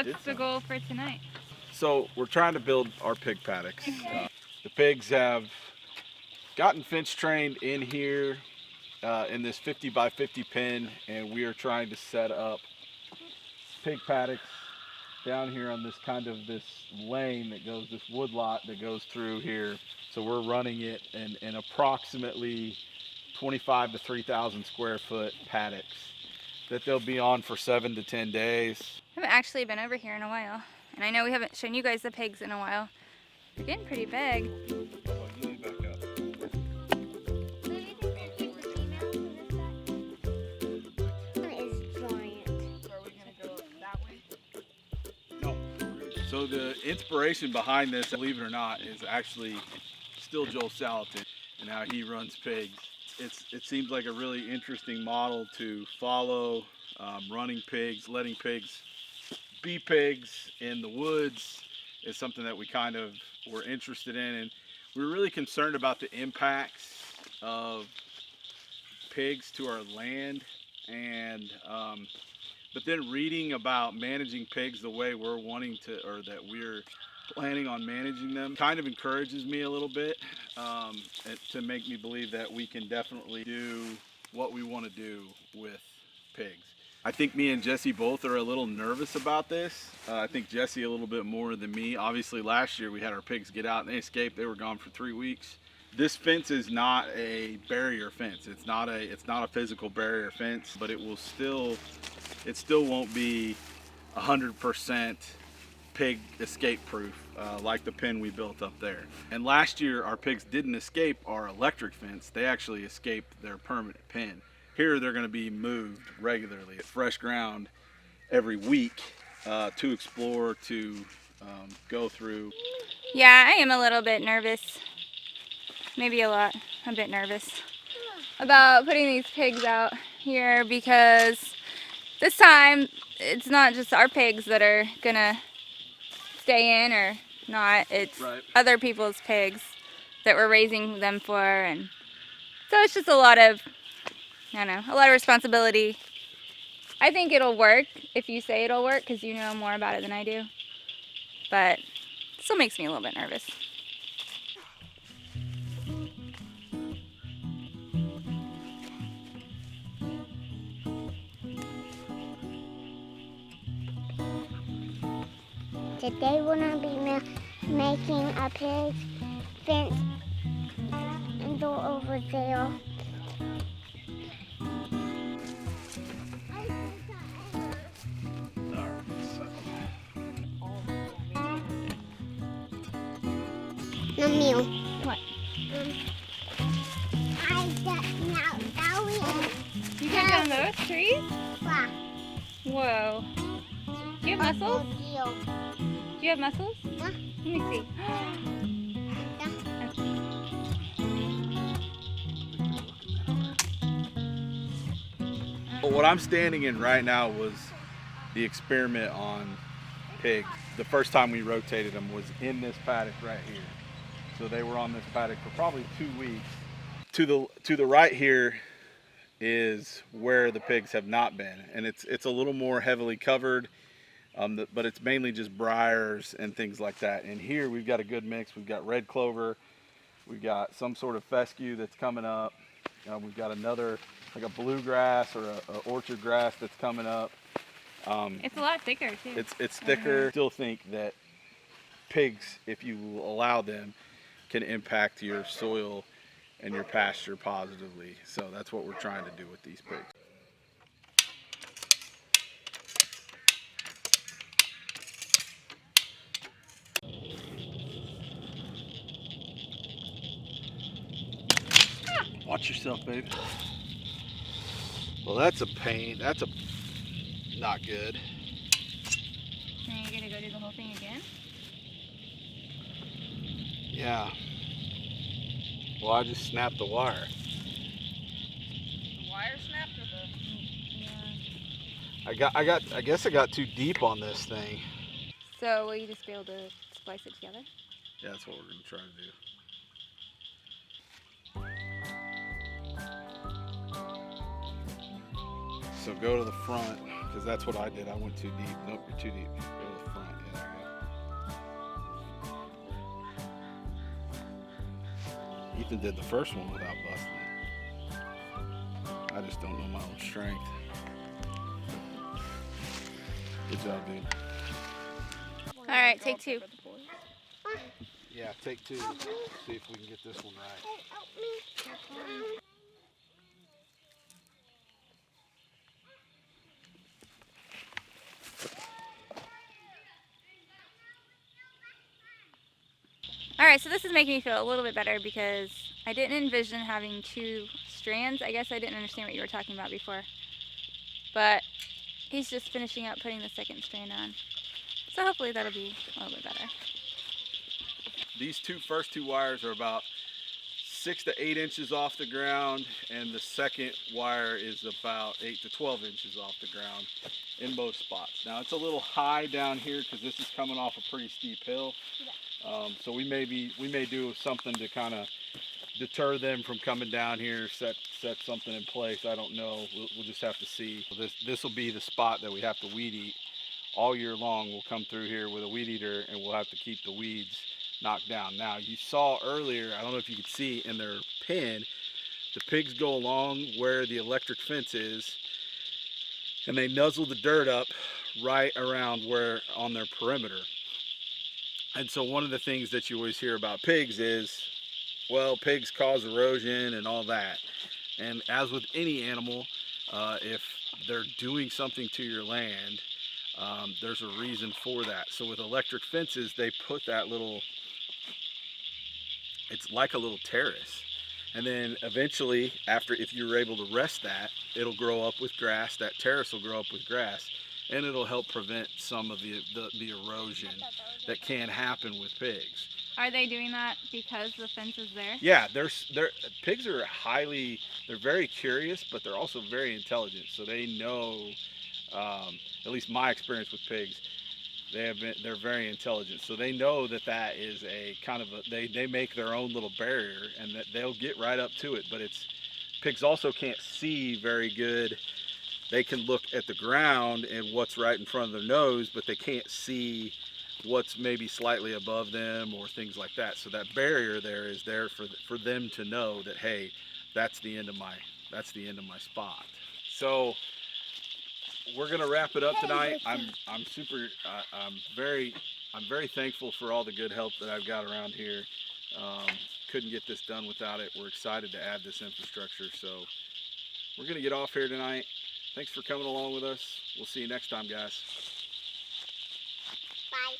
what's the goal for tonight? So we're trying to build our pig paddocks. The pigs have gotten fence trained in here in this 50 by 50 pen, and we are trying to set up pig paddocks down here on this lane that goes, this wood lot that goes through here. So we're running it in approximately 25 to 3,000 square foot paddocks that they'll be on for 7 to 10 days. I haven't actually been over here in a while, and I know we haven't shown you guys the pigs in a while. They're getting pretty big. So the inspiration behind this, believe it or not, is actually still Joel Salatin and how he runs pigs. It seems like a really interesting model to follow, running pigs, letting pigs be pigs in the woods is something that we kind of were interested in, and we were really concerned about the impacts of pigs to our land, and but then reading about managing pigs the way we're wanting to, or that we're planning on managing them, kind of encourages me a little bit to make me believe that we can definitely do what we want to do with pigs. I think me and Jesse both are a little nervous about this. I think Jesse a little bit more than me. Obviously last year we had our pigs get out and they escaped. They were gone for 3 weeks. This fence is not a barrier fence. It's not a physical barrier fence, but it still won't be 100% pig escape proof like the pen we built up there. And last year our pigs didn't escape our electric fence. They actually escaped their permanent pen. Here they're going to be moved regularly at fresh ground every week to explore, to go through. Yeah, I am a little bit nervous. Maybe a bit nervous about putting these pigs out here, because this time it's not just our pigs that are gonna stay in or not. It's other people's pigs that we're raising them for, and so it's just a lot of, I don't know, a lot of responsibility. I think it'll work if you say it'll work, because you know more about it than I do, but it still makes me a little bit nervous. Today we're going to be making a pig fence and go over there. Meal. What? I got now You cut down those trees? Yeah. Whoa. Do you have muscles? Do you have muscles? Yeah. Let me see. What I'm standing in right now was the experiment on pigs. The first time we rotated them was in this paddock right here. So they were on this paddock for probably 2 weeks. To the right here is where the pigs have not been, and it's a little more heavily covered, but it's mainly just briars and things like that. And here we've got a good mix. We've got red clover, we've got some sort of fescue that's coming up, we've got another like a bluegrass or a orchard grass that's coming up. It's a lot thicker too. It's thicker. I still think that pigs, if you allow them, can impact your soil and your pasture positively. So that's what we're trying to do with these pigs. Watch yourself, babe. Well, that's a pain. That's not good. And you're gonna go do the whole thing again? Yeah. Well, I just snapped the wire. The wire snapped or the... Yeah. I guess I got too deep on this thing. So will you just be able to splice it together? Yeah, that's what we're gonna try to do. So go to the front, because that's what I did. I went too deep. Nope, you're too deep. Go to the Ethan did the first one without busting it. I just don't know my own strength. Good job, dude. All right, take two. Yeah, take two. See if we can get this one right. All right, so this is making me feel a little bit better because I didn't envision having two strands. I guess I didn't understand what you were talking about before. But he's just finishing up putting the second strand on. So hopefully that'll be a little bit better. These first two wires are about 6 to 8 inches off the ground, and the second wire is about 8 to 12 inches off the ground in most spots. Now it's a little high down here because this is coming off a pretty steep hill. So we may do something to kind of deter them from coming down here, set something in place. I don't know. We'll just have to see. This will be the spot that we have to weed eat all year long. We'll come through here with a weed eater, and we'll have to keep the weeds knocked down. Now you saw earlier, I don't know if you could see in their pen, the pigs go along where the electric fence is, and they nuzzle the dirt up right around where on their perimeter. And so one of the things that you always hear about pigs is, well, pigs cause erosion and all that. And as with any animal, if they're doing something to your land, there's a reason for that. So with electric fences, they put that little, it's like a little terrace. And then eventually, if you're able to rest that, it'll grow up with grass. That terrace will grow up with grass, and it'll help prevent some of the erosion that can happen with pigs. Are they doing that because the fence is there? Yeah, pigs are they're very curious, but they're also very intelligent. So they know, at least my experience with pigs, they're very intelligent. So they know that is a kind of they make their own little barrier, and that they'll get right up to it. But pigs also can't see very good. They can look at the ground and what's right in front of their nose, but they can't see what's maybe slightly above them or things like that. So that barrier there is there for them to know that, hey, that's the end of my spot. So we're gonna wrap it up tonight. I'm very thankful for all the good help that I've got around here. Couldn't get this done without it. We're excited to add this infrastructure. So we're gonna get off here tonight. Thanks for coming along with us. We'll see you next time, guys. Bye.